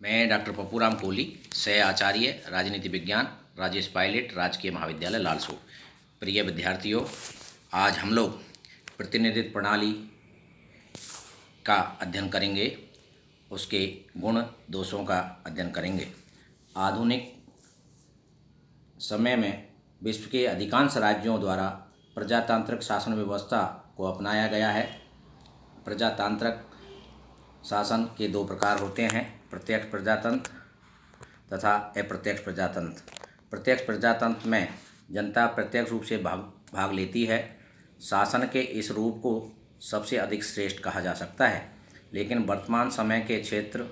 मैं डॉक्टर पप्पूराम कोहली, सह आचार्य राजनीति विज्ञान, राजेश पायलट, राजकीय महाविद्यालय लालसोट। प्रिय विद्यार्थियों, आज हम लोग प्रतिनिधित्व प्रणाली का अध्ययन करेंगे, उसके गुण दोषों का अध्ययन करेंगे। आधुनिक समय में विश्व के अधिकांश राज्यों द्वारा प्रजातांत्रिक शासन व्यवस्था को अपनाया गया है। प्रजातांत्रिक शासन के दो प्रकार होते हैं, प्रत्यक्ष प्रजातंत्र तथा अप्रत्यक्ष प्रजातंत्र। प्रत्यक्ष प्रजातंत्र में जनता प्रत्यक्ष रूप से भाग लेती है। शासन के इस रूप को सबसे अधिक श्रेष्ठ कहा जा सकता है, लेकिन वर्तमान समय के क्षेत्र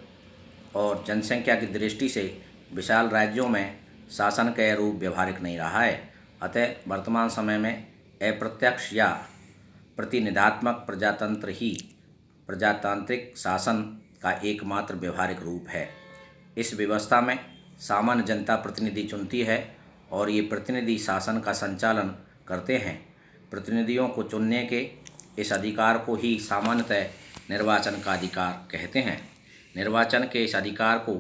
और जनसंख्या की दृष्टि से विशाल राज्यों में शासन का यह रूप व्यवहारिक नहीं रहा है। अतः वर्तमान समय में अप्रत्यक्ष या प्रतिनिधात्मक प्रजातंत्र ही प्रजातांत्रिक शासन का एकमात्र व्यवहारिक रूप है। इस व्यवस्था में सामान्य जनता प्रतिनिधि चुनती है और ये प्रतिनिधि शासन का संचालन करते हैं। प्रतिनिधियों को चुनने के इस अधिकार को ही सामान्यतः निर्वाचन का अधिकार कहते हैं। निर्वाचन के इस अधिकार को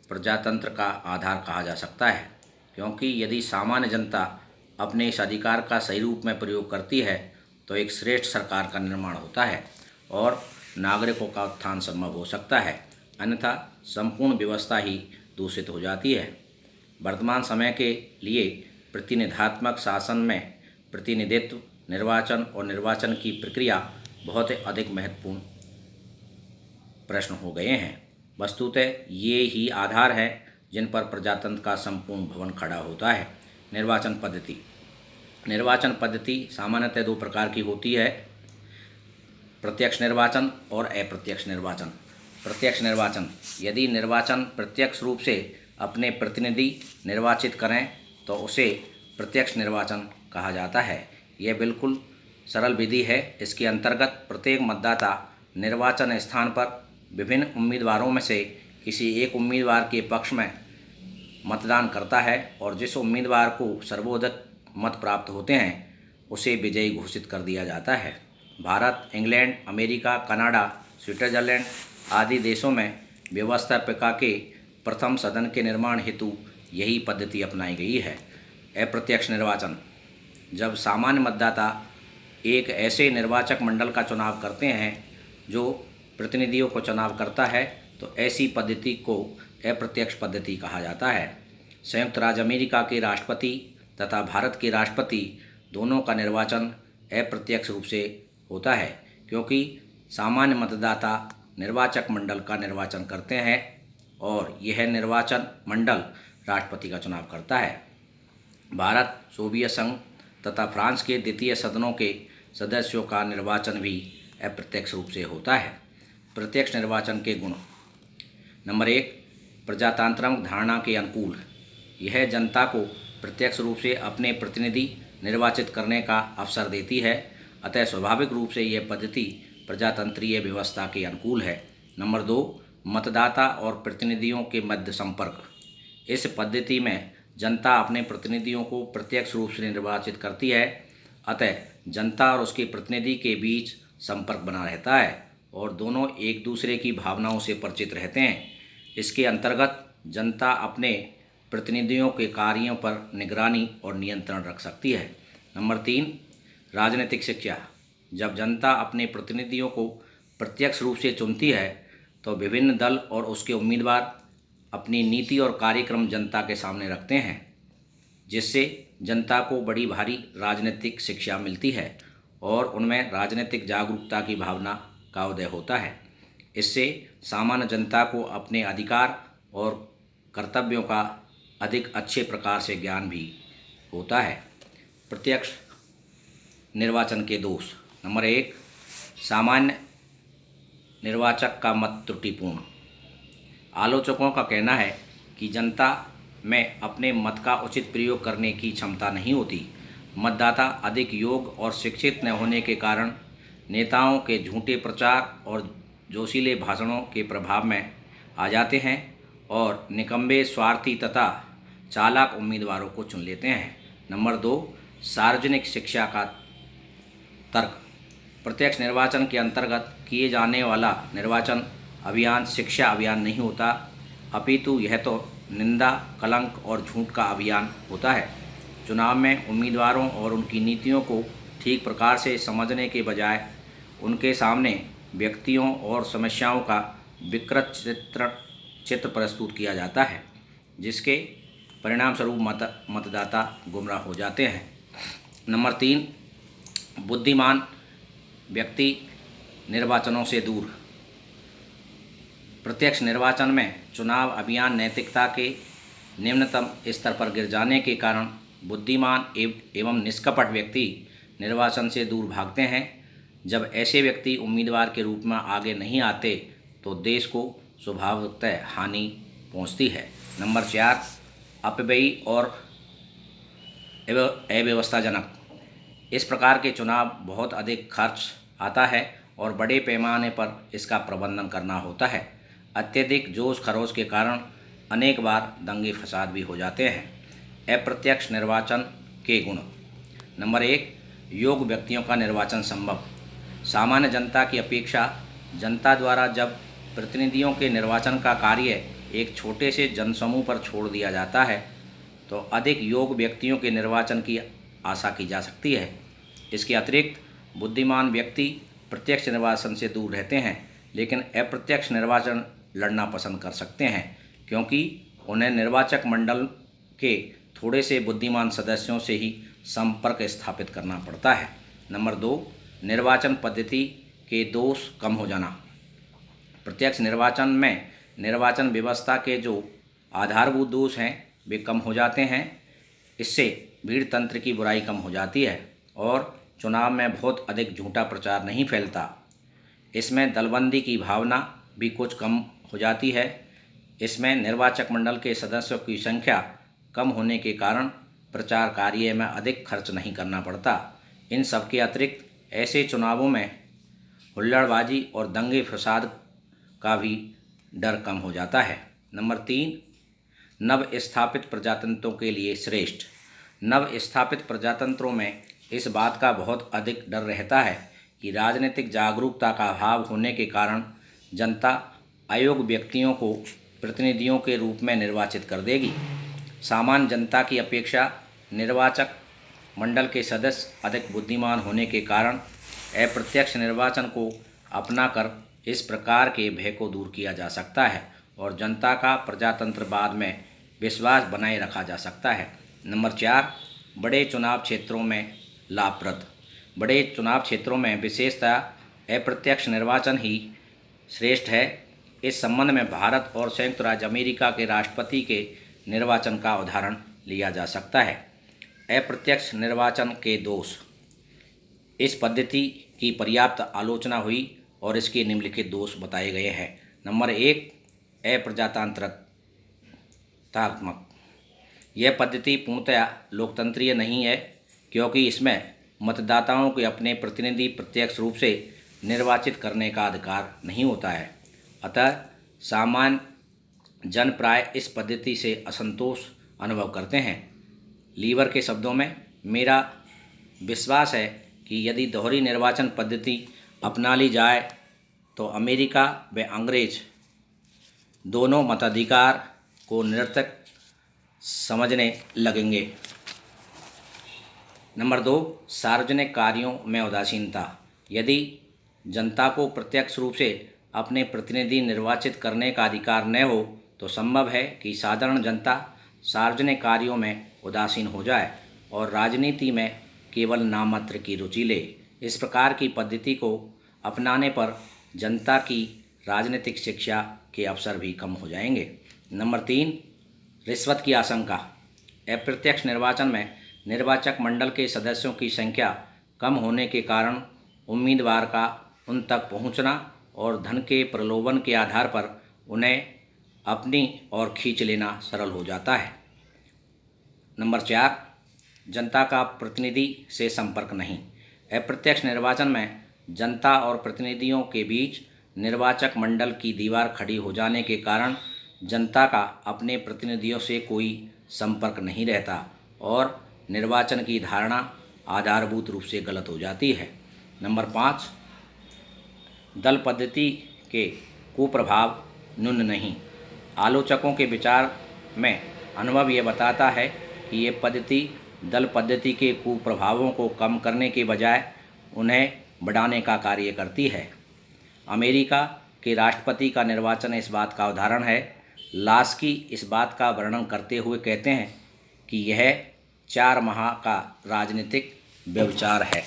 प्रजातंत्र का आधार कहा जा सकता है, क्योंकि यदि सामान्य जनता अपने इस अधिकार का सही रूप में प्रयोग करती है तो एक श्रेष्ठ सरकार का निर्माण होता है और नागरिकों का उत्थान संभव हो सकता है, अन्यथा संपूर्ण व्यवस्था ही दूषित हो जाती है। वर्तमान समय के लिए प्रतिनिधात्मक शासन में प्रतिनिधित्व, निर्वाचन और निर्वाचन की प्रक्रिया बहुत अधिक महत्वपूर्ण प्रश्न हो गए हैं। वस्तुतः ये ही आधार है जिन पर प्रजातंत्र का संपूर्ण भवन खड़ा होता है। निर्वाचन पद्धति। निर्वाचन पद्धति सामान्यतः दो प्रकार की होती है, प्रत्यक्ष निर्वाचन और अप्रत्यक्ष निर्वाचन। प्रत्यक्ष निर्वाचन, यदि निर्वाचन प्रत्यक्ष रूप से अपने प्रतिनिधि निर्वाचित करें तो उसे प्रत्यक्ष निर्वाचन कहा जाता है। यह बिल्कुल सरल विधि है। इसके अंतर्गत प्रत्येक मतदाता निर्वाचन स्थान पर विभिन्न उम्मीदवारों में से किसी एक उम्मीदवार के पक्ष में मतदान करता है और जिस उम्मीदवार को सर्वाधिक मत प्राप्त होते हैं उसे विजयी घोषित कर दिया जाता है। Bharat, England, America, Canada, Switzerland आदि देशों में व्यवस्थापिका के प्रथम सदन के निर्माण हेतु यही पद्धति अपनाई गई है। अप्रत्यक्ष निर्वाचन, जब सामान्य मतदाता एक ऐसे निर्वाचक मंडल का चुनाव करते हैं जो प्रतिनिधियों को चुनाव करता है तो ऐसी पद्धति को अप्रत्यक्ष पद्धति कहा जाता है। संयुक्त राज्य अमेरिका के राष्ट्रपति तथा भारत के राष्ट्रपति दोनों का निर्वाचन अप्रत्यक्ष रूप से होता है, क्योंकि सामान्य मतदाता निर्वाचक मंडल का निर्वाचन करते हैं और यह निर्वाचन मंडल राष्ट्रपति का चुनाव करता है। भारत, सोवियत संघ तथा फ्रांस के द्वितीय सदनों के सदस्यों का निर्वाचन भी अप्रत्यक्ष रूप से होता है। प्रत्यक्ष निर्वाचन के गुण। नंबर 1, प्रजातांत्रिक धारणा के अनुकूल। यह जनता को प्रत्यक्ष रूप से अपने प्रतिनिधि निर्वाचित करने का अवसर देती है, अतः स्वाभाविक रूप से यह पद्धति प्रजातंत्रीय व्यवस्था के अनुकूल है। नंबर 2, मतदाता और प्रतिनिधियों के मध्य संपर्क। इस पद्धति में जनता अपने प्रतिनिधियों को प्रत्यक्ष रूप से निर्वाचित करती है, अतः जनता और उसके प्रतिनिधि के बीच संपर्क बना रहता है और दोनों एक दूसरे की भावनाओं से परिचित रहते हैं। इसके अंतर्गत जनता अपने प्रतिनिधियों के कार्यों पर निगरानी और नियंत्रण रख सकती है। नंबर 3, राजनीतिक शिक्षा। जब जनता अपने प्रतिनिधियों को प्रत्यक्ष रूप से चुनती है तो विभिन्न दल और उसके उम्मीदवार अपनी नीति और कार्यक्रम जनता के सामने रखते हैं, जिससे जनता को बड़ी भारी राजनीतिक शिक्षा मिलती है और उनमें राजनीतिक जागरूकता की भावना का उदय होता है। इससे सामान्य जनता को अपने अधिकार और कर्तव्यों का अधिक अच्छे प्रकार से ज्ञान भी होता है। प्रत्यक्ष निर्वाचन के दोष। नंबर 1, सामान्य निर्वाचक का मत त्रुटिपूर्ण। आलोचकों का कहना है कि जनता में अपने मत का उचित प्रयोग करने की क्षमता नहीं होती। मतदाता अधिक योग्य और शिक्षित न होने के कारण नेताओं के झूठे प्रचार और जोशीले भाषणों के प्रभाव में आ जाते हैं और निकम्मे, स्वार्थी तथा चालाक उम्मीदवारों को चुन लेते हैं। नंबर 2, सार्वजनिक शिक्षा का तर्क। प्रत्यक्ष निर्वाचन के अंतर्गत किए जाने वाला निर्वाचन अभियान शिक्षा अभियान नहीं होता। अपितु यह तो निंदा, कलंक और झूठ का अभियान होता है। चुनाव में उम्मीदवारों और उनकी नीतियों को ठीक प्रकार से समझने के बजाय उनके सामने व्यक्तियों और समस्याओं का विकृत चित्र प्रस्तुत किया जाता है, जिसके परिणाम स्वरूप मतदाता गुमराह हो जाते हैं। नंबर 3, बुद्धिमान व्यक्ति निर्वाचनों से दूर। प्रत्यक्ष निर्वाचन में चुनाव अभियान नैतिकता के निम्नतम स्तर पर गिर जाने के कारण बुद्धिमान एवं निष्कपट व्यक्ति निर्वाचन से दूर भागते हैं। जब ऐसे व्यक्ति उम्मीदवार के रूप में आगे नहीं आते तो देश को स्वभावतः हानि पहुंचती है। नंबर 4, अपव्ययी और अव्यवस्थाजनक। इस प्रकार के चुनाव बहुत अधिक खर्च आता है और बड़े पैमाने पर इसका प्रबंधन करना होता है। अत्यधिक जोश खरोश के कारण अनेक बार दंगे फसाद भी हो जाते हैं। अप्रत्यक्ष निर्वाचन के गुण। नंबर 1, योग्य व्यक्तियों का निर्वाचन संभव। सामान्य जनता की अपेक्षा जनता द्वारा जब प्रतिनिधियों के निर्वाचन का कार्य एक छोटे से जनसमूह पर छोड़ दिया जाता है तो अधिक योग्य व्यक्तियों के निर्वाचन की आशा की जा सकती है। इसके अतिरिक्त बुद्धिमान व्यक्ति प्रत्यक्ष निर्वाचन से दूर रहते हैं, लेकिन अप्रत्यक्ष निर्वाचन लड़ना पसंद कर सकते हैं, क्योंकि उन्हें निर्वाचक मंडल के थोड़े से बुद्धिमान सदस्यों से ही संपर्क स्थापित करना पड़ता है। नंबर 2, निर्वाचन पद्धति के दोष कम हो जाना। प्रत्यक्ष निर्वाचन में निर्वाचन व्यवस्था के जो आधारभूत दोष हैं वे कम हो जाते हैं। इससे भीड़ तंत्र की बुराई कम हो जाती है और चुनाव में बहुत अधिक झूठा प्रचार नहीं फैलता। इसमें दलबंदी की भावना भी कुछ कम हो जाती है। इसमें निर्वाचक मंडल के सदस्यों की संख्या कम होने के कारण प्रचार कार्य में अधिक खर्च नहीं करना पड़ता। इन सब के अतिरिक्त ऐसे चुनावों में हुल्लड़बाजी और दंगे फसाद का भी डर कम हो जाता है। नंबर 3, नव स्थापित प्रजातंत्रों के लिए श्रेष्ठ। नव स्थापित प्रजातंत्रों में इस बात का बहुत अधिक डर रहता है कि राजनीतिक जागरूकता का अभाव होने के कारण जनता अयोग्य व्यक्तियों को प्रतिनिधियों के रूप में निर्वाचित कर देगी। सामान्य जनता की अपेक्षा निर्वाचक मंडल के सदस्य अधिक बुद्धिमान होने के कारण अप्रत्यक्ष निर्वाचन को अपनाकर इस प्रकार के भय को दूर किया जा सकता है और जनता का प्रजातंत्रवाद में विश्वास बनाए रखा जा सकता है। नंबर 4, बड़े चुनाव क्षेत्रों में लाभप्रद। बड़े चुनाव क्षेत्रों में विशेषतः अप्रत्यक्ष निर्वाचन ही श्रेष्ठ है। इस संबंध में भारत और संयुक्त राज्य अमेरिका के राष्ट्रपति के निर्वाचन का उदाहरण लिया जा सकता है। अप्रत्यक्ष निर्वाचन के दोष। इस पद्धति की पर्याप्त आलोचना हुई और इसके निम्नलिखित दोष बताए गए हैं। नंबर 1, अप्रजातांत्रतात्मक। यह पद्धति पूर्णतः लोकतंत्रीय नहीं है, क्योंकि इसमें मतदाताओं के अपने प्रतिनिधि प्रत्यक्ष रूप से निर्वाचित करने का अधिकार नहीं होता है। अतः सामान्य जन प्राय इस पद्धति से असंतोष अनुभव करते हैं। लीवर के शब्दों में, मेरा विश्वास है कि यदि दोहरी निर्वाचन पद्धति अपना ली जाए तो अमेरिका व अंग्रेज दोनों मताधिकार को निरर्थक समझने लगेंगे। नंबर 2, सार्वजनिक कार्यों में उदासीनता। यदि जनता को प्रत्यक्ष रूप से अपने प्रतिनिधि निर्वाचित करने का अधिकार न हो तो संभव है कि साधारण जनता सार्वजनिक कार्यों में उदासीन हो जाए और राजनीति में केवल नाममात्र की रुचि ले। इस प्रकार की पद्धति को अपनाने पर जनता की राजनीतिक शिक्षा के अवसर भी कम हो जाएंगे। नंबर 3, रिश्वत की आशंका। अप्रत्यक्ष निर्वाचन में निर्वाचक मंडल के सदस्यों की संख्या कम होने के कारण उम्मीदवार का उन तक पहुंचना और धन के प्रलोभन के आधार पर उन्हें अपनी ओर खींच लेना सरल हो जाता है। नंबर 4, जनता का प्रतिनिधि से संपर्क नहीं। अप्रत्यक्ष निर्वाचन में जनता और प्रतिनिधियों के बीच निर्वाचक मंडल की दीवार खड़ी हो जाने के कारण जनता का अपने प्रतिनिधियों से कोई संपर्क नहीं रहता और निर्वाचन की धारणा आधारभूत रूप से गलत हो जाती है। नंबर 5, दल पद्धति के कुप्रभाव न्यून नहीं। आलोचकों के विचार में अनुभव ये बताता है कि ये पद्धति दल पद्धति के कुप्रभावों को कम करने के बजाय उन्हें बढ़ाने का कार्य करती है। अमेरिका के राष्ट्रपति का निर्वाचन इस बात का उदाहरण है। लास्की इस बात का वर्णन करते हुए कहते हैं कि यह 4 माह का राजनीतिक व्यभिचार है।